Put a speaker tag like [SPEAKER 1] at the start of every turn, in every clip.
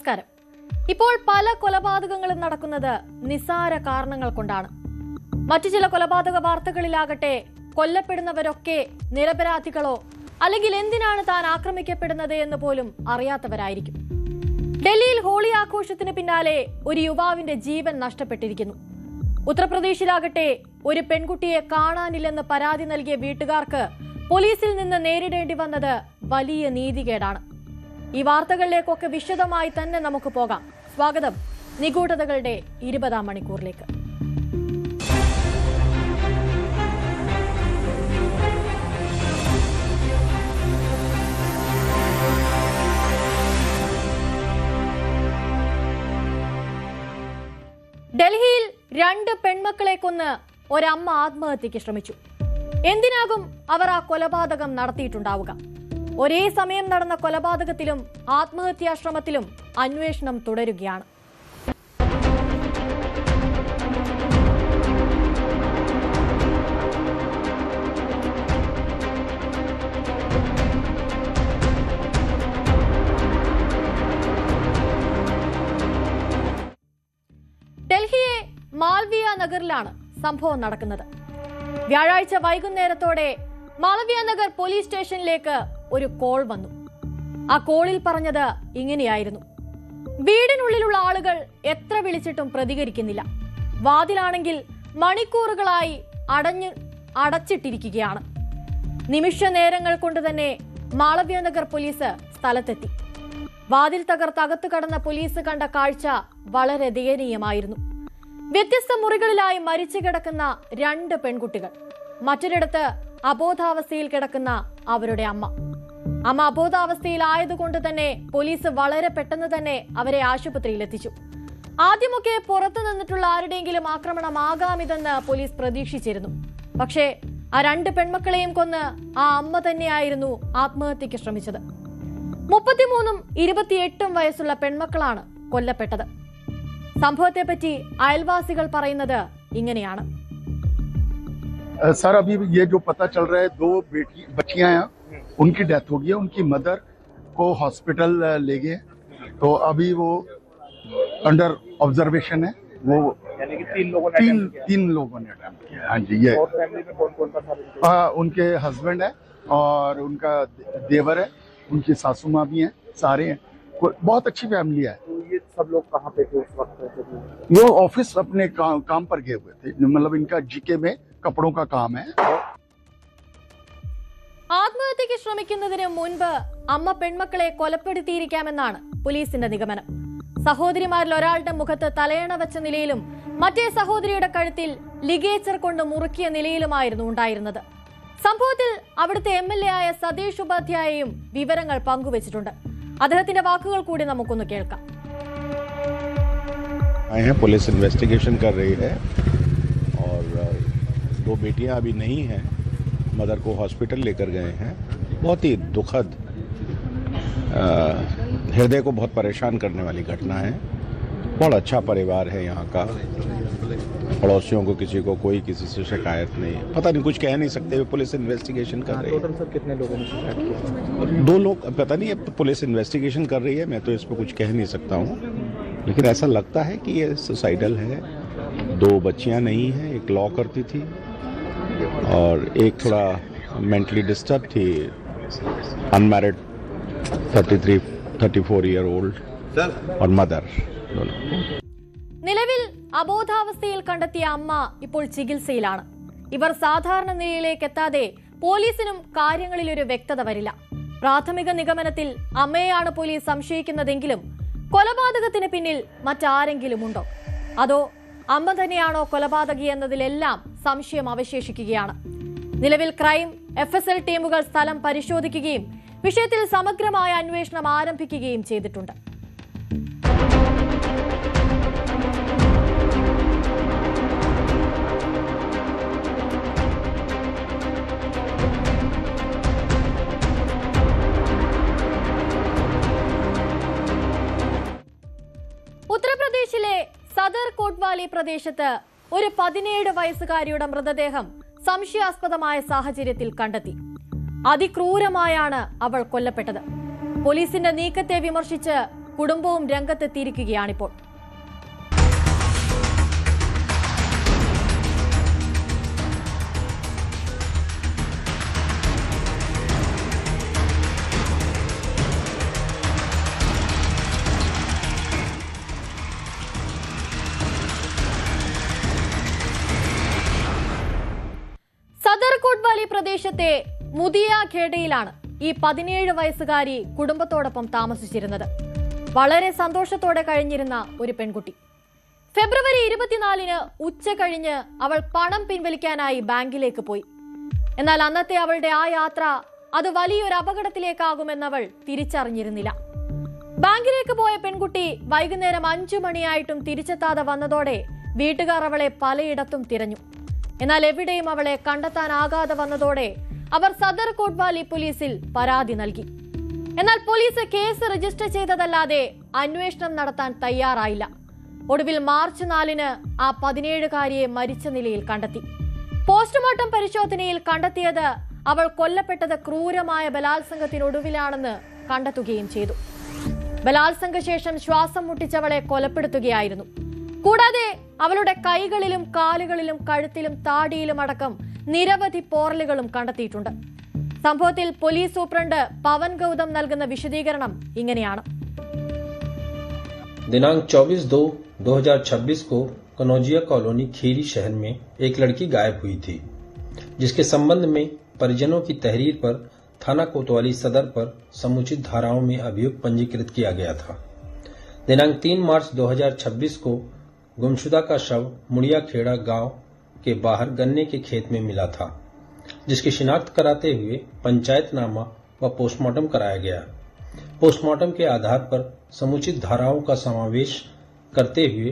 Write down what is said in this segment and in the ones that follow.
[SPEAKER 1] നമസ്കാരം. ഇപ്പോൾ പല കൊലപാതകങ്ങളും നടക്കുന്നത് നിസ്സാര കാരണങ്ങൾ കൊണ്ടാണ്. മറ്റു ചില കൊലപാതക വാർത്തകളിലാകട്ടെ കൊല്ലപ്പെടുന്നവരൊക്കെ നിരപരാധികളോ അല്ലെങ്കിൽ എന്തിനാണ് താൻ ആക്രമിക്കപ്പെടുന്നത് എന്ന് പോലും അറിയാത്തവരായിരിക്കും. ഡൽഹിയിൽ ഹോളി ആഘോഷത്തിന് പിന്നാലെ ഒരു യുവാവിന്റെ ജീവൻ നഷ്ടപ്പെട്ടിരിക്കുന്നു. ഉത്തർപ്രദേശിലാകട്ടെ ഒരു പെൺകുട്ടിയെ കാണാനില്ലെന്ന് പരാതി നൽകിയ വീട്ടുകാർക്ക് പോലീസിൽ നിന്ന് നേരിടേണ്ടി വന്നത് വലിയ നീതികേടാണ്. ഈ വാർത്തകളിലേക്കൊക്കെ വിശദമായി തന്നെ നമുക്ക് പോകാം. സ്വാഗതം നിഗൂഢതകളുടെ 20-ാം മണിക്കൂറിലേക്ക്. ഡൽഹിയിൽ 2 പെൺമക്കളെ കൊന്ന് ഒരമ്മ ആത്മഹത്യക്ക് ശ്രമിച്ചു. എന്തിനാകും അവർ ആ കൊലപാതകം നടത്തിയിട്ടുണ്ടാവുക? ഒരേ സമയം നടന്ന കൊലപാതകത്തിലും ആത്മഹത്യാശ്രമത്തിലും അന്വേഷണം തുടരുകയാണ്. ഡൽഹിയെ മാൽവിയ നഗറിലാണ് സംഭവം നടക്കുന്നത്. വ്യാഴാഴ്ച വൈകുന്നേരത്തോടെ മാളവ്യ നഗർ പോലീസ് സ്റ്റേഷനിലേക്ക് ഒരു കോൾ വന്നു. ആ കോളിൽ പറഞ്ഞത് ഇങ്ങനെയായിരുന്നു: വീടിനുള്ളിലുള്ള ആളുകൾ എത്ര വിളിച്ചിട്ടും പ്രതികരിക്കുന്നില്ല. വാതിലാണെങ്കിൽ മണിക്കൂറുകളായി അടച്ചിട്ടിരിക്കുകയാണ്. നിമിഷ നേരങ്ങൾ കൊണ്ട് തന്നെ മാളവ്യ നഗർ പോലീസ് സ്ഥലത്തെത്തി. വാതിൽ തകർത്ത് അകത്തു കടന്ന പോലീസ് കണ്ട കാഴ്ച വളരെ ദയനീയമായിരുന്നു. വ്യത്യസ്ത മുറികളിലായി മരിച്ചു കിടക്കുന്ന 2 പെൺകുട്ടികൾ, മറ്റൊരിടത്ത് അബോധാവസ്ഥയിൽ കിടക്കുന്ന അവരുടെ അമ്മ. അബോധാവസ്ഥയിലായതുകൊണ്ട് തന്നെ പോലീസ് വളരെ പെട്ടെന്ന് തന്നെ അവരെ ആശുപത്രിയിൽ എത്തിച്ചു. ആദ്യമൊക്കെ പുറത്തു നിന്നിട്ടുള്ള ആരുടെയെങ്കിലും ആക്രമണമാകാമിതെന്ന് പോലീസ് പ്രതീക്ഷിച്ചിരുന്നു. പക്ഷേ ആ 2 പെൺമക്കളെയും കൊന്ന് ആ അമ്മ തന്നെയായിരുന്നു ആത്മഹത്യക്ക് ശ്രമിച്ചത്. 33ഉം 28ഉം വയസ്സുള്ള പെൺമക്കളാണ് കൊല്ലപ്പെട്ടത്. സംഭവത്തെപ്പറ്റി അയൽവാസികൾ പറയുന്നത് ഇങ്ങനെയാണ്.
[SPEAKER 2] सर अभी ये जो पता चल रहा है 2 बच्चियां हैं, उनकी डेथ हो गई है. उनकी मदर को हॉस्पिटल ले गए, तो अभी वो अंडर ऑब्जर्वेशन है. वो
[SPEAKER 3] यानी कि 3 लोगों ने
[SPEAKER 2] तीन लोगों ने अटैम्प्ट किया. हाँ जी. ये
[SPEAKER 3] और फैमिली में कौन कौन था?
[SPEAKER 2] उनके हस्बैंड है और उनका देवर है, उनकी सासू माँ भी हैं, सारे हैं. बहुत अच्छी फैमिली है.
[SPEAKER 3] तो ये सब लोग कहाँ पे थे उस वक्त?
[SPEAKER 2] ये ऑफिस अपने काम पर गए हुए थे. मतलब इनका जीके में कपड़ों का काम है.
[SPEAKER 1] ആത്മഹത്യക്ക് ശ്രമിക്കുന്നതിന് മുൻപ് അമ്മ പെൺമക്കളെ കൊലപ്പെടുത്തിയിരിക്കാമെന്നാണ് പോലീസിന്റെ നിഗമനം. സഹോദരിമാരിൽ ഒരാളുടെ മുഖത്ത് തലയണ വെച്ച നിലയിലും മറ്റേ സഹോദരിയുടെ കഴുത്തിൽ ലിഗേച്ചർ കൊണ്ട് മുറുക്കിയ നിലയിലുമായിരുന്നു ഉണ്ടായിരുന്നത്. സംഭവത്തിൽ അവിടുത്തെ MLA ആയ സതീഷ് ഉപാധ്യായയും വിവരങ്ങൾ പങ്കുവച്ചിട്ടുണ്ട്. അദ്ദേഹത്തിന്റെ വാക്കുകൾ കൂടി നമുക്കൊന്ന് കേൾക്കാം.
[SPEAKER 4] पुलिस इन्वेस्टिगेशन कर रही है और 2 बेटियां अभी नहीं हैं. मदर को हॉस्पिटल लेकर गए हैं. बहुत ही दुखद, हृदय को बहुत परेशान करने वाली घटना है. बहुत अच्छा परिवार है यहाँ का. पड़ोसियों को किसी को कोई किसी से शिकायत नहीं. पता नहीं, कुछ कह नहीं सकते. पुलिस इन्वेस्टिगेशन कर रही है.
[SPEAKER 3] टोटल सर कितने लोगों ने शिकायत किया?
[SPEAKER 4] 2 लोग, पता नहीं, अब पुलिस इन्वेस्टिगेशन कर रही है. मैं तो इस पर कुछ कह नहीं सकता हूँ, लेकिन ऐसा लगता है कि ये सुसाइडल है. 2 बच्चियां नहीं हैं. एक लॉ करती थी और एक थोड़ा मेंटली डिस्टर्ब थी. अनमैरिड 34 ईयर ओल्ड और मदर.
[SPEAKER 1] നിലവിൽ അബോധാവസ്ഥയിൽ കണ്ടെത്തിയ അമ്മ ഇപ്പോൾ ചികിത്സയിലാണ്. ഇവർ സാധാരണ നിലയിലേക്ക് എത്താതെ പോലീസിനും കാര്യങ്ങളിൽ ഒരു വ്യക്തത വരില്ല. പ്രാഥമിക നിഗമനത്തിൽ അമ്മയെയാണ് പോലീസ് സംശയിക്കുന്നതെങ്കിലും കൊലപാതകത്തിന് പിന്നിൽ മറ്റാരെങ്കിലും ഉണ്ടോ, അതോ അമ്മ തന്നെയാണോ കൊലപാതകി എന്നതിലെല്ലാം സംശയം അവശേഷിക്കുകയാണ്. നിലവിൽ ക്രൈം FSL ടീമുകൾ സ്ഥലം പരിശോധിക്കുകയും വിഷയത്തിൽ സമഗ്രമായ അന്വേഷണം ആരംഭിക്കുകയും ചെയ്തിട്ടുണ്ട്. ഉത്തർപ്രദേശിലെ സദർ കോട്ട്വാലി പ്രദേശത്ത് ഒരു 17 വയസ്സുകാരിയുടെ മൃതദേഹം സംശയാസ്പദമായ സാഹചര്യത്തിൽ കണ്ടെത്തി. അതിക്രൂരമായാണ് അവൾ കൊല്ലപ്പെട്ടത്. പോലീസിന്റെ നീക്കത്തെ വിമർശിച്ച് കുടുംബവും രംഗത്തെത്തിയിരിക്കുകയാണിപ്പോൾ. സദർ കോട്ട്വാലി പ്രദേശത്തെ മുദിയ ഖേഡയിലാണ് ഈ 17 വയസ്സുകാരി കുടുംബത്തോടൊപ്പം താമസിച്ചിരുന്നത്. വളരെ സന്തോഷത്തോടെ കഴിഞ്ഞിരുന്ന ഒരു പെൺകുട്ടി. ഫെബ്രുവരി 24-ന് ഉച്ച കഴിഞ്ഞ് അവൾ പണം പിൻവലിക്കാനായി ബാങ്കിലേക്ക് പോയി. എന്നാൽ അന്നത്തെ അവളുടെ ആ യാത്ര അത് വലിയൊരു അപകടത്തിലേക്കാകുമെന്നവൾ തിരിച്ചറിഞ്ഞിരുന്നില്ല. ബാങ്കിലേക്ക് പോയ പെൺകുട്ടി വൈകുന്നേരം 5 മണിയായിട്ടും തിരിച്ചെത്താതെ വന്നതോടെ വീട്ടുകാർ അവളെ പലയിടത്തും തിരഞ്ഞു. എന്നാൽ എവിടെയും അവളെ കണ്ടെത്താനാകാതെ വന്നതോടെ അവർ സദർ കോട്ട്വാലി പോലീസിൽ പരാതി നൽകി. എന്നാൽ പോലീസ് കേസ് രജിസ്റ്റർ ചെയ്തതല്ലാതെ അന്വേഷണം നടത്താൻ തയ്യാറായില്ല. ഒടുവിൽ മാർച്ച് 4-ന് ആ 17-കാരിയെ മരിച്ച നിലയിൽ കണ്ടെത്തി. പോസ്റ്റ്മോർട്ടം പരിശോധനയിൽ കണ്ടെത്തിയത് അവൾ കൊല്ലപ്പെട്ടത് ക്രൂരമായ ബലാത്സംഗത്തിനൊടുവിലാണെന്ന് കണ്ടെത്തുകയും ചെയ്തു. ബലാത്സംഗ ശേഷം ശ്വാസം മുട്ടിച്ചവളെ കൊലപ്പെടുത്തുകയായിരുന്നു. കൂടാതെ അവളുടെ കൈകളിലും കാലുകളിലും കഴുത്തിലും താടിയിലും അടക്കം നിരവധി പോറലുകളും കണ്ടെത്തിയിട്ടുണ്ട്. സംഭവത്തിൽ പോലീസ് സൂപ്രണ്ട് പവൻ ഗൗതം നൽകുന്ന വിശദീകരണം ഇങ്ങനെയാണ്.
[SPEAKER 5] दिनांक 24/2/2026 को कनौजिया कॉलोनी खेरी शहर में एक लड़की गायब हुई थी, जिसके संबंध में परिजनों की तहरीर पर थाना कोतवाली सदर पर समुचित धाराओं में अभियोग पंजीकृत किया गया था। दिनांक 3 मार्च 2026 को गुमशुदा का शव मुड़िया खेड़ा गांव के बाहर गन्ने के खेत में मिला था, जिसकी शिनाख्त कराते हुए पंचायतनामा व पोस्टमार्टम कराया गया। पोस्टमार्टम के आधार पर समुचित धाराओं का समावेश करते हुए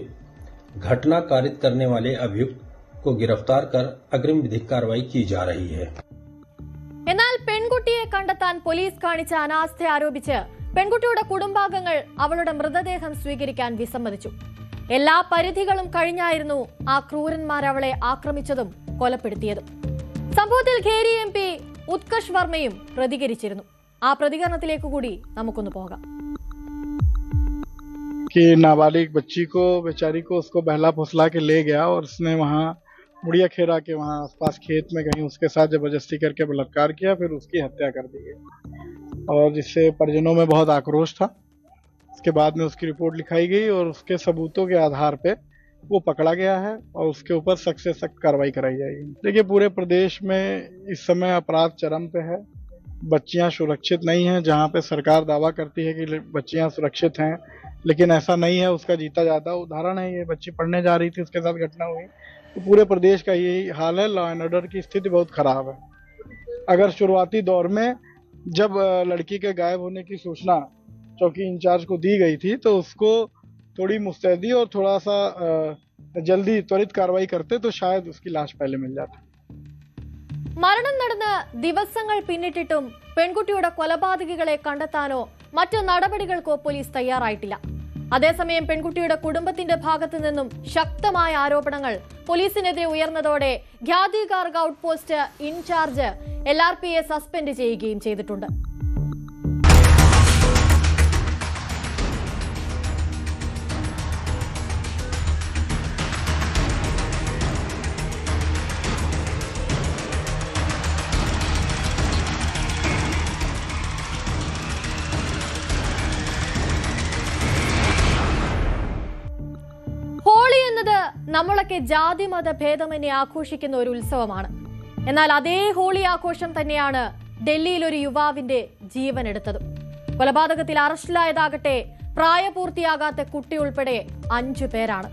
[SPEAKER 5] घटना कारित करने वाले अभियुक्त को गिरफ्तार कर अग्रिम विधिक कार्रवाई की जा रही है।
[SPEAKER 1] എന്നാൽ പെൺകുട്ടിയെ കണ്ടെത്താൻ പോലീസ് കാണിച്ച അനാസ്ഥ ആരോപിച്ച് പെൺകുട്ടിയുടെ കുടുംബാംഗങ്ങൾ അവളുടെ മൃതദേഹം സ്വീകരിക്കാൻ വിസമ്മതിച്ചു. എല്ലാ പരിധികളും കഴിഞ്ഞായിരുന്നു ആ ക്രൂരന്മാർ അവളെ ആക്രമിച്ചതും കൊലപ്പെടുത്തിയതും. സംഭവത്തിൽ ഖേരി MP ഉത്കർഷ് വർമ്മയും പ്രതികരിച്ചിരുന്നു. ആ പ്രതികരണത്തിലേക്ക് കൂടി നമുക്കൊന്ന് പോകാം.
[SPEAKER 6] कि नाबालिग बच्ची को बेचारी को उसको बहला फुसला के ले गया और उसने वहाँ मुड़िया खेरा के वहाँ आसपास खेत में कहीं उसके साथ जबरदस्ती करके बलात्कार किया, फिर उसकी हत्या कर दी गई और जिससे परिजनों में बहुत आक्रोश था। उसके बाद में उसकी रिपोर्ट लिखाई गई और उसके सबूतों के आधार पे वो पकड़ा गया है और उसके ऊपर सख्त से सख्त कार्रवाई कराई जाएगी। देखिए, पूरे प्रदेश में इस समय अपराध चरम पे है। बच्चियां सुरक्षित नहीं हैं। जहाँ पे सरकार दावा करती है कि बच्चियां सुरक्षित हैं, लेकिन ऐसा नहीं है। उसका जीता जाता उदाहरण है। ये बच्ची पढ़ने जा रही थी, उसके साथ घटना हुई। तो पूरे प्रदेश का यही हाल है। लॉ एंड ऑर्डर की स्थिति बहुत खराब है। अगर शुरुआती दौर में जब लड़की के गायब होने की सूचना चौकी इंचार्ज को दी गई थी, तो उसको थोड़ी मुस्तैदी और थोड़ा सा जल्दी त्वरित कार्रवाई करते तो शायद उसकी लाश पहले मिल जाती।
[SPEAKER 1] മരണം നടന്ന് ദിവസങ്ങൾ പിന്നിട്ടിട്ടും പെൺകുട്ടിയുടെ കൊലപാതകികളെ കണ്ടെത്താനോ മറ്റു നടപടികൾക്കോ പോലീസ് തയ്യാറായിട്ടില്ല. അതേസമയം പെൺകുട്ടിയുടെ കുടുംബത്തിന്റെ ഭാഗത്തു നിന്നും ശക്തമായ ആരോപണങ്ങൾ പോലീസിനെതിരെ ഉയർന്നതോടെ Khyati Garg outpost incharge LRPയെ സസ്പെൻഡ് ചെയ്യുകയും ചെയ്തിട്ടുണ്ട്. ഹോളി എന്നത് നമ്മളൊക്കെ ജാതി മത ഭേദമന്യേ ആഘോഷിക്കുന്ന ഒരു ഉത്സവമാണ്. എന്നാൽ അതേ ഹോളി ആഘോഷം തന്നെയാണ് ഡൽഹിയിൽ ഒരു യുവാവിന്റെ ജീവനെടുത്തതും. കൊലപാതകത്തിൽ അറസ്റ്റിലായതാകട്ടെ പ്രായപൂർത്തിയാകാത്ത കുട്ടി ഉൾപ്പെടെ 5 പേരാണ്.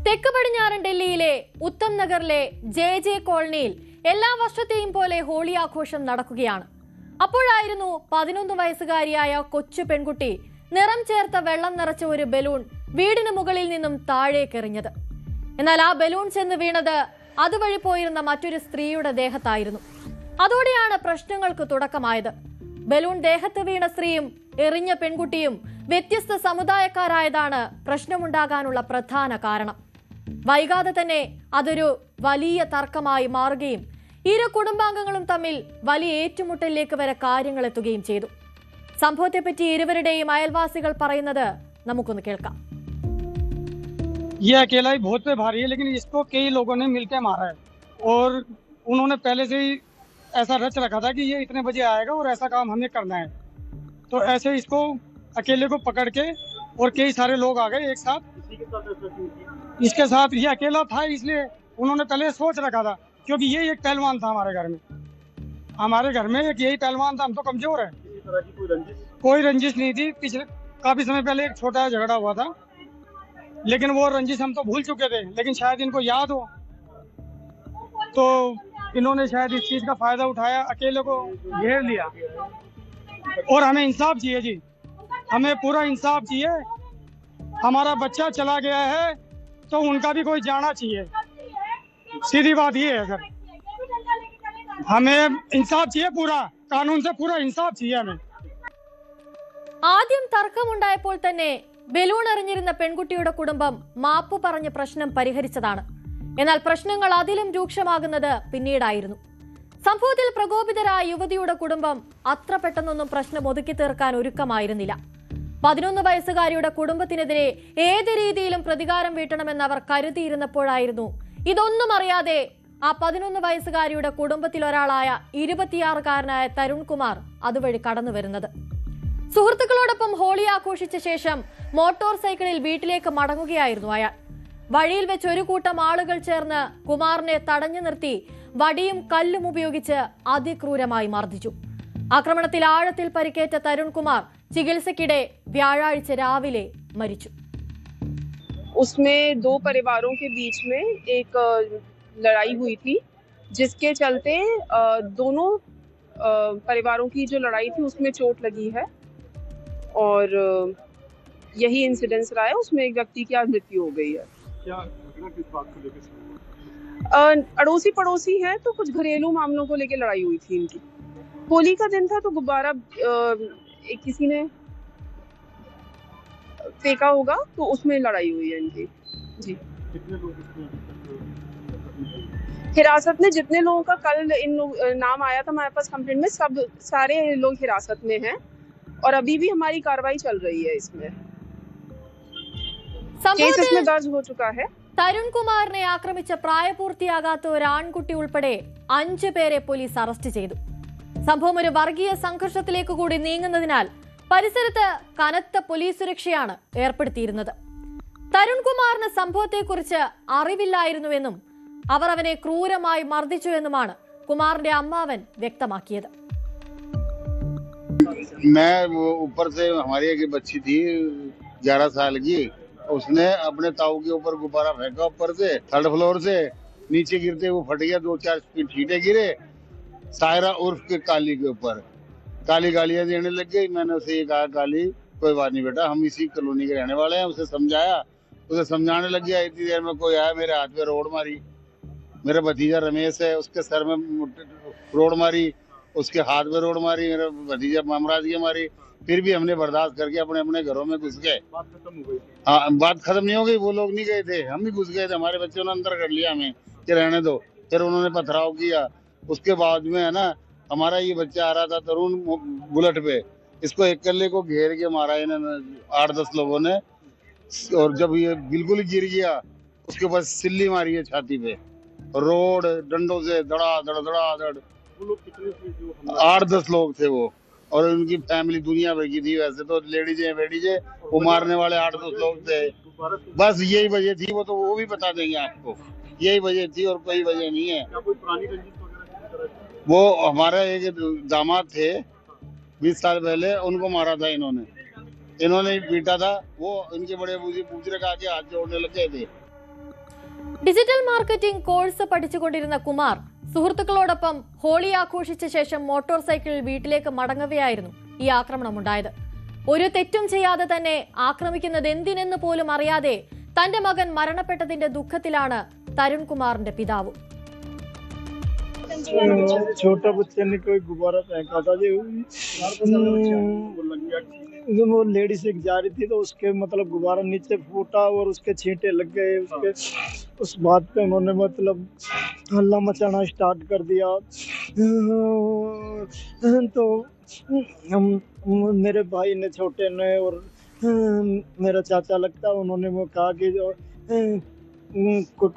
[SPEAKER 1] തെക്ക് പടിഞ്ഞാറൻ ഡൽഹിയിലെ ഉത്തം നഗറിലെ JJ കോളനിയിൽ എല്ലാ വർഷത്തെയും പോലെ ഹോളി ആഘോഷം നടക്കുകയാണ്. അപ്പോഴായിരുന്നു 11 വയസ്സുകാരിയായ കൊച്ചു പെൺകുട്ടി നിറം ചേർത്ത വെള്ളം നിറച്ച ഒരു ബലൂൺ വീടിന് മുകളിൽ നിന്നും താഴേക്കെറിഞ്ഞത്. എന്നാൽ ആ ബലൂൺ ചെന്ന് വീണത് അതുവഴി പോയിരുന്ന മറ്റൊരു സ്ത്രീയുടെ ദേഹത്തായിരുന്നു. അതോടെയാണ് പ്രശ്നങ്ങൾക്ക് തുടക്കമായത്. ബലൂൺ ദേഹത്ത് വീണ സ്ത്രീയും എറിഞ്ഞ പെൺകുട്ടിയും വ്യത്യസ്ത സമുദായക്കാരായതാണ് പ്രശ്നമുണ്ടാകാനുള്ള പ്രധാന കാരണം. വൈകാതെ തന്നെ അതൊരു വലിയ തർക്കമായി മാറുകയും ഇരു കുടുംബാംഗങ്ങളും തമ്മിൽ വലിയ ഏറ്റുമുട്ടലിലേക്ക് വരെ കാര്യങ്ങൾ എത്തുകയും ചെയ്തു. സംഭവത്തെപ്പറ്റി ഇരുവരുടെയും അയൽവാസികൾ പറയുന്നത് നമുക്കൊന്ന് കേൾക്കാം.
[SPEAKER 7] ये अकेला ही बहुत पे भारी है, लेकिन इसको कई लोगों ने मिलकर मारा है और उन्होंने पहले से ही ऐसा रच रखा था कि ये इतने बजे आएगा और ऐसा काम हमें करना है। तो ऐसे इसको अकेले को पकड़ के और कई सारे लोग आ गए एक साथ। इसके साथ ये अकेला था, इसलिए उन्होंने पहले सोच रखा था, क्योंकि ये एक पहलवान था हमारे घर में। हमारे घर में एक यही पहलवान था, हम तो कमजोर है। कोई रंजिश नहीं थी। पिछले काफी समय पहले एक छोटा झगड़ा हुआ था, लेकिन वो रंजिश हम तो भूल चुके थे, लेकिन शायद इनको याद हो तो इन्होंने शायद इस चीज का फायदा उठाया, अकेले को घेर लिया। और हमें इंसाफ चाहिए जी, हमें पूरा इंसाफ चाहिए। हमारा बच्चा चला गया है तो उनका भी कोई जाना चाहिए। सीधी बात ये है सर, हमें इंसाफ चाहिए, पूरा कानून से पूरा इंसाफ चाहिए हमें।
[SPEAKER 1] ആദ്യം തർക്കമുണ്ടായപ്പോൾ തന്നെ ബലൂൺ എറിഞ്ഞിരുന്ന പെൺകുട്ടിയുടെ കുടുംബം മാപ്പ് പറഞ്ഞ് പ്രശ്നം പരിഹരിച്ചതാണ്. എന്നാൽ പ്രശ്നങ്ങൾ അതിലും രൂക്ഷമാകുന്നത് പിന്നീടായിരുന്നു. സംഭവത്തിൽ പ്രകോപിതരായ യുവതിയുടെ കുടുംബം അത്ര പെട്ടെന്നൊന്നും പ്രശ്നം ഒതുക്കി തീർക്കാൻ ഒരുക്കമായിരുന്നില്ല. 11 വയസ്സുകാരിയുടെ കുടുംബത്തിനെതിരെ ഏത് രീതിയിലും പ്രതികാരം വീട്ടണമെന്ന് അവർ കരുതിയിരുന്നപ്പോഴായിരുന്നു ഇതൊന്നും അറിയാതെ ആ 11 വയസ്സുകാരിയുടെ കുടുംബത്തിൽ ഒരാളായ 26-കാരനായ തരുൺ കുമാർ അതുവഴി കടന്നു വരുന്നത്. സുഹൃത്തുക്കളോടൊപ്പം ഹോളി ആഘോഷിച്ച ശേഷം മോട്ടോർ സൈക്കിളിൽ വീട്ടിലേക്ക് മടങ്ങുകയായിരുന്നു അയാൾ. വഴിയിൽ വെച്ച് ഒരു കൂട്ടം ആളുകൾ ചേർന്ന് കുമാറിനെ തടഞ്ഞു നിർത്തി വടിയും കല്ലും ഉപയോഗിച്ച് അതിക്രൂരമായി മർദ്ദിച്ചു. ആക്രമണത്തിൽ ആഴത്തിൽ പരിക്കേറ്റ തരുൺ കുമാർ ചികിത്സയ്ക്കിടെ വ്യാഴാഴ്ച രാവിലെ മരിച്ചു.
[SPEAKER 8] उसमें 2 परिवारों के बीच में एक लड़ाई हुई थी, जिसके चलते दोनों परिवारों की जो लड़ाई थी उसमें चोट लगी है और यही इंसिडेंस रहा है। उसमें एक व्यक्ति की आज मृत्यु हो गई है।
[SPEAKER 3] क्या घटना किस बात को लेकर?
[SPEAKER 8] अड़ोसी पड़ोसी हैं तो कुछ घरेलू मामलों को लेकर लड़ाई हुई थी इनकी। होली का दिन था तो गुब्बारा किसी ने फेंका होगा तो उसमें लड़ाई हुई है इनकी जी।
[SPEAKER 3] कितने लोग
[SPEAKER 8] हिरासत में जितने लोगों का कल नाम आया था हमारे पास कंप्लेंट में, सब सारे लोग हिरासत में हैं और अभी भी हमारी कार्रवाई चल रही है। इसमें केस इसमें दर्ज हो चुका है।
[SPEAKER 1] തരുൺ കുമാറിനെ ആക്രമിച്ച പ്രായപൂർത്തിയാകാത്ത ഒരു ആൺകുട്ടി ഉൾപ്പെടെ 5 പേരെ പോലീസ് അറസ്റ്റ് ചെയ്തു. സംഭവം ഒരു വർഗീയ സംഘർഷത്തിലേക്ക് കൂടി നീങ്ങുന്നതിനാൽ പരിസരത്ത് കനത്ത പോലീസ് സുരക്ഷയാണ് ഏർപ്പെടുത്തിയിരുന്നത്. തരുൺ കുമാറിന് സംഭവത്തെക്കുറിച്ച് അറിവില്ലായിരുന്നുവെന്നും അവർ അവനെ ക്രൂരമായി മർദ്ദിച്ചുവെന്നുമാണ് കുമാറിന്റെ അമ്മാവൻ വ്യക്തമാക്കിയത്.
[SPEAKER 9] मैं वो ऊपर से हमारी एक बच्ची थी 11 साल की, उसने अपने ताऊ के ऊपर गुब्बारा फेंका ऊपर से 3rd फ्लोर से, नीचे गिरते वो फट गया, 2-4 छींटे गिरे सायरा उर्फ के काली के ऊपर। काली गालियां देने लग गई। मैंने उसे ये कहा, काली कोई बात नहीं बेटा, हम इसी कॉलोनी के रहने वाले हैं। उसे समझाया, उसे समझाने लग गया। इतनी देर में कोई आया, मेरे हाथ पे रोड मारी। मेरा भतीजा रमेश है, उसके सर में रोड मारी, उसके हाथ में रोड मारी, मेरा भतीजा ममराज के मारी। फिर भी हमने बर्दाश्त करके अपने अपने घरों में घुस गए।
[SPEAKER 3] बात खत्म हो गई?
[SPEAKER 9] हाँ, बात खत्म नहीं हो गई। वो लोग नहीं गए थे, हम ही घुस गए थे। हमारे बच्चों ने अंदर कर लिया हमें कि रहने दो। फिर उन्होंने पथराव किया। उसके बाद में है ना, हमारा ये बच्चा आ रहा था तरुण बुलेट पे, इसको एकल्ले को घेर के मारा इन्होंने 8-10 लोगों ने। और जब ये बिल्कुल गिर गया, उसके ऊपर सिल्ली मारी है छाती पे, रोड डंडों से धड़ा धड़ धड़ा धड़।
[SPEAKER 3] वो लोग कितने थे जो
[SPEAKER 9] 8-10 लोग थे वो, और उनकी फैमिली दुनिया भर की थी। वैसे तो लेडीज है वेडीज है, वो मारने वाले 8-10 लोग थे। बस यही वजह थी, वो तो वो भी बता देंगे आपको। यही वजह थी और कोई वजह नहीं है।
[SPEAKER 3] क्या कोई पुरानी रंजिश वगैरह किसी तरह की?
[SPEAKER 9] वो हमारा एक दामाद थे 20 साल पहले, उनको मारा था इन्होंने ही पीटा था। वो इनके बड़े बुजुर्ग आके हाथ जोड़ने लग गए थे।
[SPEAKER 1] ഡിജിറ്റൽ മാർക്കറ്റിംഗ് കോഴ്സ് പഠിച്ചുകൊണ്ടിരുന്ന കുമാർ സുഹൃത്തുക്കളോടൊപ്പം ഹോളി ആഘോഷിച്ച ശേഷം മോട്ടോർ സൈക്കിളിൽ വീട്ടിലേക്ക് മടങ്ങവെയായിരുന്നു ഈ ആക്രമണമുണ്ടായത്. ഒരു തെറ്റും ചെയ്യാതെ തന്നെ ആക്രമിക്കുന്നത് എന്തിനെന്ന് പോലും അറിയാതെ തന്റെ മകൻ മരണപ്പെട്ടതിന്റെ ദുഃഖത്തിലാണ് തരുൺ കുമാറിന്റെ പിതാവും.
[SPEAKER 6] छोटा बच्चे ने कोई गुब्बारा फेंका था जी, वो लेडीज एक जा रही थी तो उसके मतलब गुब्बारा नीचे फूटा और उसके छींटे लग गए। उसके उस बात पे उन्होंने मतलब हल्ला मचाना स्टार्ट कर दिया। तो मेरे भाई ने, छोटे ने और मेरा चाचा लगता है, उन्होंने वो कहा कि जो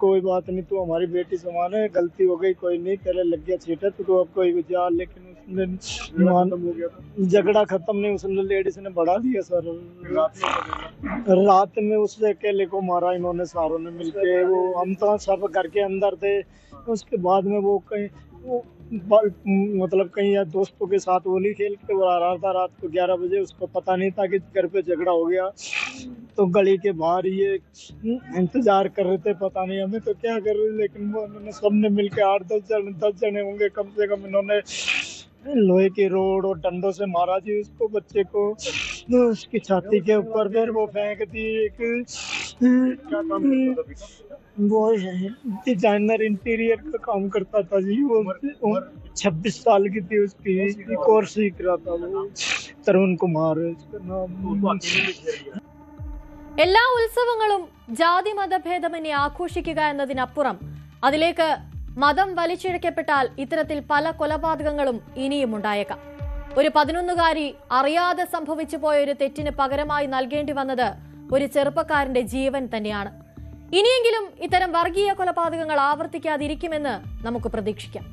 [SPEAKER 6] कोई बात नहीं, तू हमारी बेटी समान है, गलती हो गई, कोई नहीं, पहले लग गया छींटा तो अब कोई जा। लेकिन उसने झगड़ा खत्म नहीं, उसने लेडीज ने बढ़ा दिया सर। रात में उससे अकेले को मारा इन्होंने सारों ने मिलके। वो हम तो सब घर के अंदर थे। उसके बाद में वो कहीं मतलब कहीं या दोस्तों के साथ होली खेल के आ रहा था रात को 11 बजे। उसको पता नहीं था कि घर पे झगड़ा हो गया, तो गली के बाहर ये इंतजार कर रहे थे, पता नहीं हमें तो क्या कर रहे। लेकिन वो उन्होंने सबने मिलके 8-10 जने होंगे कम से कम, इन्होंने लोहे की रोड और डंडों से मारा जी उसको, बच्चे को, उसकी छाती के ऊपर। फिर वो फेंक दी। वो डिजाइनर इंटीरियर का काम करता था जी। वो 26 साल की थी, उसकी कोर्स सीख रहा था वो। तरुण कुमार उसका नाम।
[SPEAKER 1] എല്ലാ ഉത്സവങ്ങളും ജാതി മതഭേദമന്യേ ആഘോഷിക്കുക എന്നതിനപ്പുറം അതിലേക്ക് മതം വലിച്ചിഴക്കപ്പെട്ടാൽ ഇത്തരത്തിൽ പല കൊലപാതകങ്ങളും ഇനിയും ഉണ്ടായേക്കാം. ഒരു 11കാരി അറിയാതെ സംഭവിച്ചു പോയ ഒരു തെറ്റിന് പകരമായി നൽകേണ്ടി വന്നത് ഒരു ചെറുപ്പക്കാരന്റെ ജീവൻ തന്നെയാണ്. ഇനിയെങ്കിലും ഇത്തരം വർഗീയ കൊലപാതകങ്ങൾ ആവർത്തിക്കാതിരിക്കുമെന്ന് നമുക്ക് പ്രതീക്ഷിക്കാം.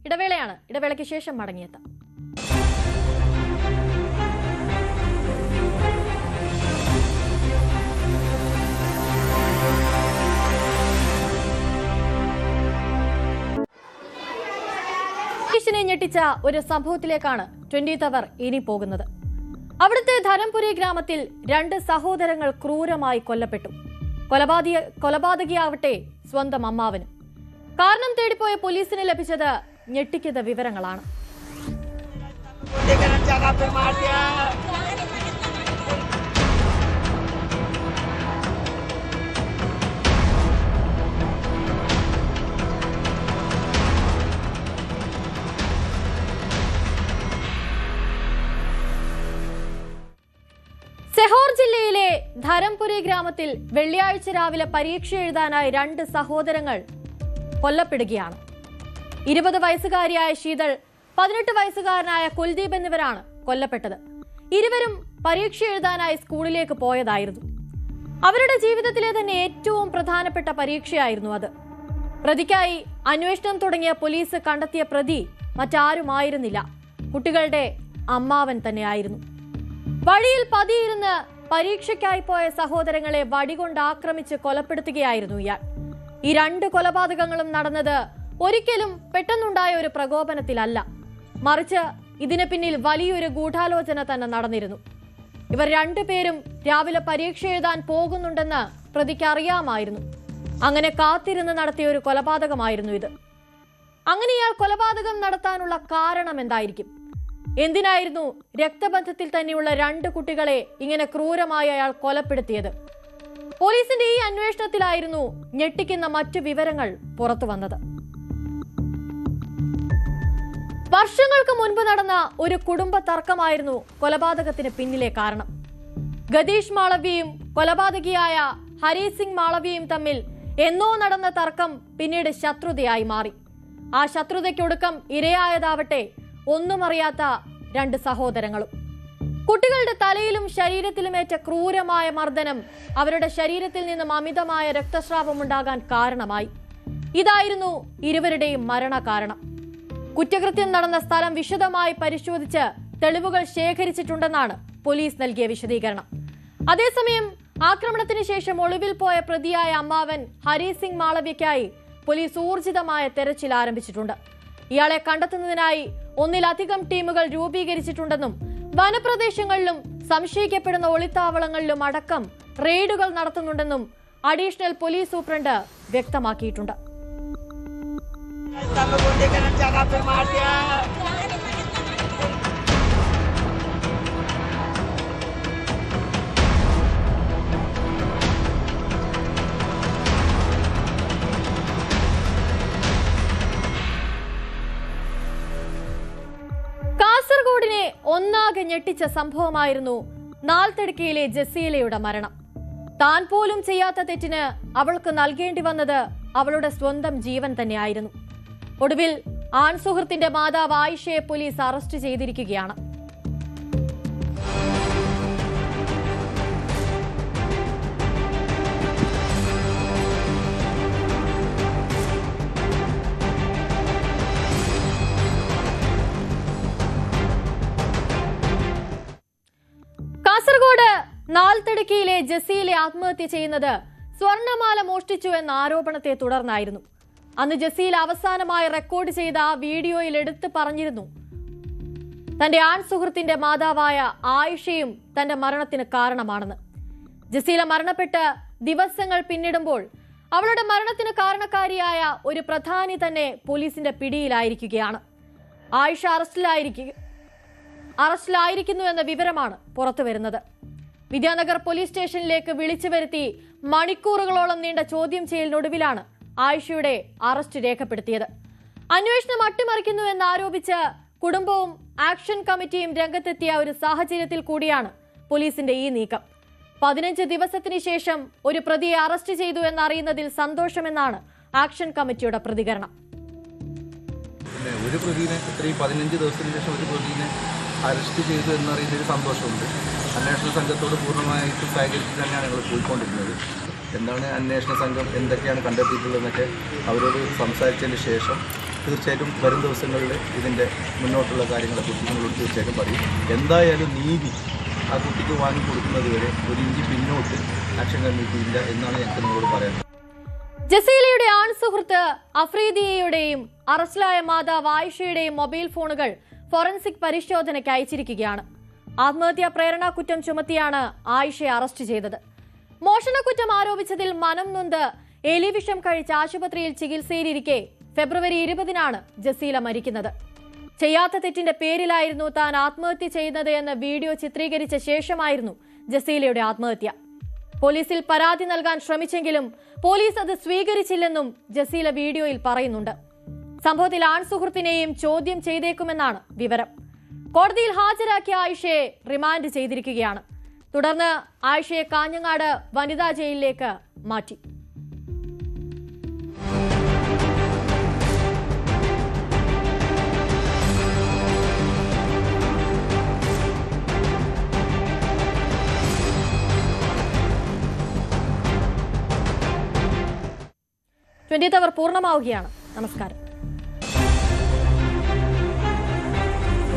[SPEAKER 1] ഇടവേളയാണ്. ഇടവേളയ്ക്ക് ശേഷം മടങ്ങിയെത്താം. ഞെട്ടിച്ച ഒരു സംഭവത്തിലേക്കാണ് 20th അവർ ഇനി പോകുന്നത്. അവിടുത്തെ ധരംപുരി ഗ്രാമത്തിൽ 2 സഹോദരങ്ങൾ ക്രൂരമായി കൊല്ലപ്പെട്ടു. കൊലപാതകിയാവട്ടെ സ്വന്തം അമ്മാവനും. കാരണം തേടിപ്പോയ പോലീസിന് ലഭിച്ചത് ഞെട്ടിക്കുന്ന വിവരങ്ങളാണ്. സെഹോർ ജില്ലയിലെ ധരംപുരി ഗ്രാമത്തിൽ വെള്ളിയാഴ്ച രാവിലെ പരീക്ഷ എഴുതാനായി 2 സഹോദരങ്ങൾ കൊല്ലപ്പെടുകയാണ്. 20 വയസ്സുകാരിയായ ശീതൾ, 18 വയസ്സുകാരനായ കുൽദീപ് എന്നിവരാണ് കൊല്ലപ്പെട്ടത്. ഇരുവരും പരീക്ഷ എഴുതാനായി സ്കൂളിലേക്ക് പോയതായിരുന്നു. അവരുടെ ജീവിതത്തിലെ തന്നെ ഏറ്റവും പ്രധാനപ്പെട്ട പരീക്ഷയായിരുന്നു അത്. പ്രതിക്കായി അന്വേഷണം തുടങ്ങിയ പോലീസ് കണ്ടെത്തിയ പ്രതി മറ്റാരുമായിരുന്നില്ല, കുട്ടികളുടെ അമ്മാവൻ തന്നെയായിരുന്നു. വഴിയിൽ പതിയിരുന്ന് പരീക്ഷയ്ക്കായി പോയ സഹോദരങ്ങളെ വടികൊണ്ട് ആക്രമിച്ച് കൊലപ്പെടുത്തുകയായിരുന്നു ഇയാൾ. ഈ 2 കൊലപാതകങ്ങളും നടന്നത് ഒരിക്കലും പെട്ടെന്നുണ്ടായ ഒരു പ്രകോപനത്തിലല്ല, മറിച്ച് ഇതിന് പിന്നിൽ വലിയൊരു ഗൂഢാലോചന തന്നെ നടന്നിരുന്നു. ഇവർ 2 പേരും രാവിലെ പരീക്ഷ എഴുതാൻ പോകുന്നുണ്ടെന്ന് പ്രതിക്ക് അറിയാമായിരുന്നു. അങ്ങനെ കാത്തിരുന്ന് നടത്തിയ ഒരു കൊലപാതകമായിരുന്നു ഇത്. അങ്ങനെ ഇയാൾ കൊലപാതകം നടത്താനുള്ള കാരണം എന്തായിരിക്കും? എന്തിനായിരുന്നു രക്തബന്ധത്തിൽ തന്നെയുള്ള 2 കുട്ടികളെ ഇങ്ങനെ ക്രൂരമായി അയാൾ കൊലപ്പെടുത്തിയത്? പോലീസിന്റെ ഈ അന്വേഷണത്തിലായിരുന്നു ഞെട്ടിക്കുന്ന മറ്റു വിവരങ്ങൾ പുറത്തു വന്നത്. വർഷങ്ങൾക്ക് മുൻപ് നടന്ന ഒരു കുടുംബ തർക്കമായിരുന്നു കൊലപാതകത്തിന് പിന്നിലെ കാരണം. ഗതീഷ് മാളവ്യയും കൊലപാതകിയായ ഹരി സിംഗ് മാളവ്യയും തമ്മിൽ എന്നോ നടന്ന തർക്കം പിന്നീട് ശത്രുതയായി മാറി. ആ ശത്രുതയ്ക്കൊടുക്കം ഇരയായതാവട്ടെ ഒന്നും അറിയാത്ത 2 സഹോദരങ്ങളും. കുട്ടികളുടെ തലയിലും ശരീരത്തിലുമേറ്റ ക്രൂരമായ മർദ്ദനം അവരുടെ ശരീരത്തിൽ നിന്നും അമിതമായ രക്തസ്രാവം ഉണ്ടാകാൻ കാരണമായി. ഇതായിരുന്നു ഇരുവരുടെയും മരണകാരണം. കുറ്റകൃത്യം നടന്ന സ്ഥലം വിശദമായി പരിശോധിച്ച് തെളിവുകൾ ശേഖരിച്ചിട്ടുണ്ടെന്നാണ് പോലീസ് നൽകിയ വിശദീകരണം. അതേസമയം ആക്രമണത്തിന് ശേഷം ഒളിവിൽ പോയ പ്രതിയായ അമ്മാവൻ ഹരി സിംഗ് മാളവ്യയ്ക്കായി പോലീസ് ഊർജിതമായ തെരച്ചിൽ ആരംഭിച്ചിട്ടുണ്ട്. ഇയാളെ കണ്ടെത്തുന്നതിനായി 1-ലധികം ടീമുകൾ രൂപീകരിച്ചിട്ടുണ്ടെന്നും വനപ്രദേശങ്ങളിലും സംശയിക്കപ്പെടുന്ന ഒളിത്താവളങ്ങളിലും അടക്കം റെയ്ഡുകൾ നടത്തുന്നുണ്ടെന്നും അഡീഷണൽ പോലീസ് സൂപ്രണ്ട് വ്യക്തമാക്കിയിട്ടുണ്ട്. കാസർഗോഡിനെ ഒന്നാകെ ഞെട്ടിച്ച സംഭവമായിരുന്നു നാൽത്തടുക്കയിലെ ജസീലയുടെ മരണം. താൻ പോലും ചെയ്യാത്ത തെറ്റിന് അവൾക്ക് നൽകേണ്ടി വന്നത് അവളുടെ സ്വന്തം ജീവൻ തന്നെയായിരുന്നു. ഒടുവിൽ ആൺസുഹൃത്തിന്റെ മാതാവ് ആയിഷയെ പോലീസ് അറസ്റ്റ് ചെയ്തിരിക്കുകയാണ്. കാസർഗോഡ് നാൽത്തടുക്കയിലെ ജസീല ആത്മഹത്യ ചെയ്യുന്നത് സ്വർണമാല മോഷ്ടിച്ചു എന്ന ആരോപണത്തെ തുടർന്നായിരുന്നു. അന്ന് ജസീല അവസാനമായി റെക്കോർഡ് ചെയ്ത ആ വീഡിയോയിൽ എടുത്തു പറഞ്ഞിരുന്നു തന്റെ ആൺസുഹൃത്തിന്റെ മാതാവായ ആയിഷയും തന്റെ മരണത്തിന് കാരണമാണെന്ന്. ജസീല മരണപ്പെട്ട് ദിവസങ്ങൾ പിന്നിടുമ്പോൾ അവളുടെ മരണത്തിന് കാരണക്കാരിയായ ഒരു പ്രധാനി തന്നെ പോലീസിന്റെ പിടിയിലായിരിക്കുകയാണ്. ആയിഷ അറസ്റ്റിലായിരിക്കുന്നു എന്ന വിവരമാണ് പുറത്തുവരുന്നത്. വിദ്യാനഗർ പോലീസ് സ്റ്റേഷനിലേക്ക് വിളിച്ചു വരുത്തി മണിക്കൂറുകളോളം നീണ്ട ചോദ്യം ചെയ്യലിനൊടുവിലാണ് ആയിഷയുടെ അറസ്റ്റ് രേഖപ്പെടുത്തിയത്. അന്വേഷണം അട്ടിമറിക്കുന്നു എന്നാരോപിച്ച് കുടുംബവും ആക്ഷൻ കമ്മിറ്റിയും രംഗത്തെത്തിയ ഒരു സാഹചര്യത്തിൽ കൂടിയാണ് പോലീസിന്റെ ഈ നീക്കം. 15 ദിവസത്തിന് ശേഷം ഒരു പ്രതിയെ അറസ്റ്റ് ചെയ്തു എന്നറിയുന്നതിൽ സന്തോഷമെന്നാണ് ആക്ഷൻ കമ്മിറ്റിയുടെ പ്രതികരണം.
[SPEAKER 10] ഒരു പ്രതിനെ ഇത്രയും 15 ദിവസത്തിന് ശേഷം ഒരു പ്രതിനെ അറസ്റ്റ് ചെയ്തു എന്നറിയുന്നതിൽ സന്തോഷമുണ്ട്. അന്വേഷണ സംഘത്തോട് പൂർണ്ണമായിട്ട് സഹകരിച്ച് തന്നെയാണ് ഞങ്ങൾ പോയിക്കൊണ്ടിരുന്നത്. എന്താണ് അന്വേഷണ സംഘം എന്തൊക്കെയാണ് കണ്ടെത്തിയിട്ടുള്ളതെന്നൊക്കെ അവരോട് സംസാരിച്ചതിന് ശേഷം തീർച്ചയായിട്ടും വരും ദിവസങ്ങളിൽ ഇതിൻ്റെ മുന്നോട്ടുള്ള കാര്യങ്ങളെക്കുറിച്ച് നിങ്ങളോട് തീർച്ചയായിട്ടും പറയും. എന്തായാലും നീതി ആ കുട്ടിക്ക് വാങ്ങിക്കൊടുക്കുന്നത് വരെ ഒരു ഇഞ്ച് പിന്നോട്ട് ആക്ഷൻ കമ്മിറ്റിയില്ല എന്നാണ് ഞങ്ങൾക്ക് നിങ്ങളോട് പറയാനുള്ളത്.
[SPEAKER 1] ജസീലയുടെ ആൺസുഹൃത്ത് അഫ്രീദിയയുടെയും അറസ്റ്റിലായ മാതാവ് ആയിഷയുടെയും മൊബൈൽ ഫോണുകൾ ഫോറൻസിക് പരിശോധനയ്ക്ക് അയച്ചിരിക്കുകയാണ്. ആത്മഹത്യാ പ്രേരണ കുറ്റം ചുമത്തിയാണ് ആയിഷയെ അറസ്റ്റ് ചെയ്തത്. മോഷണക്കുറ്റം ആരോപിച്ചതിൽ മനം നൊന്ത് എലിവിഷം കഴിച്ച് ആശുപത്രിയിൽ ചികിത്സയിലിരിക്കെ ഫെബ്രുവരി 20-നാണ് ജസീല മരിക്കുന്നത്. ചെയ്യാത്ത തെറ്റിന്റെ പേരിലായിരുന്നു താൻ ആത്മഹത്യ ചെയ്യുന്നത് എന്ന വീഡിയോ ചിത്രീകരിച്ച ശേഷമായിരുന്നു ജസീലയുടെ ആത്മഹത്യ. പോലീസിൽ പരാതി നൽകാൻ ശ്രമിച്ചെങ്കിലും പോലീസ് അത് സ്വീകരിച്ചില്ലെന്നും ജസീല വീഡിയോയിൽ പറയുന്നുണ്ട്. സംഭവത്തിൽ ആൺസുഹൃത്തിനെയും ചോദ്യം ചെയ്തേക്കുമെന്നാണ് വിവരം. കോടതിയിൽ ഹാജരാക്കിയ ആയിഷയെ റിമാൻഡ് ചെയ്തിരിക്കുകയാണ്. തുടർന്ന് ആയിഷയെ കാഞ്ഞങ്ങാട് വനിതാ ജയിലിലേക്ക് മാറ്റി. ട്വന്റി അവർ പൂർണ്ണമാവുകയാണ്. നമസ്കാരം.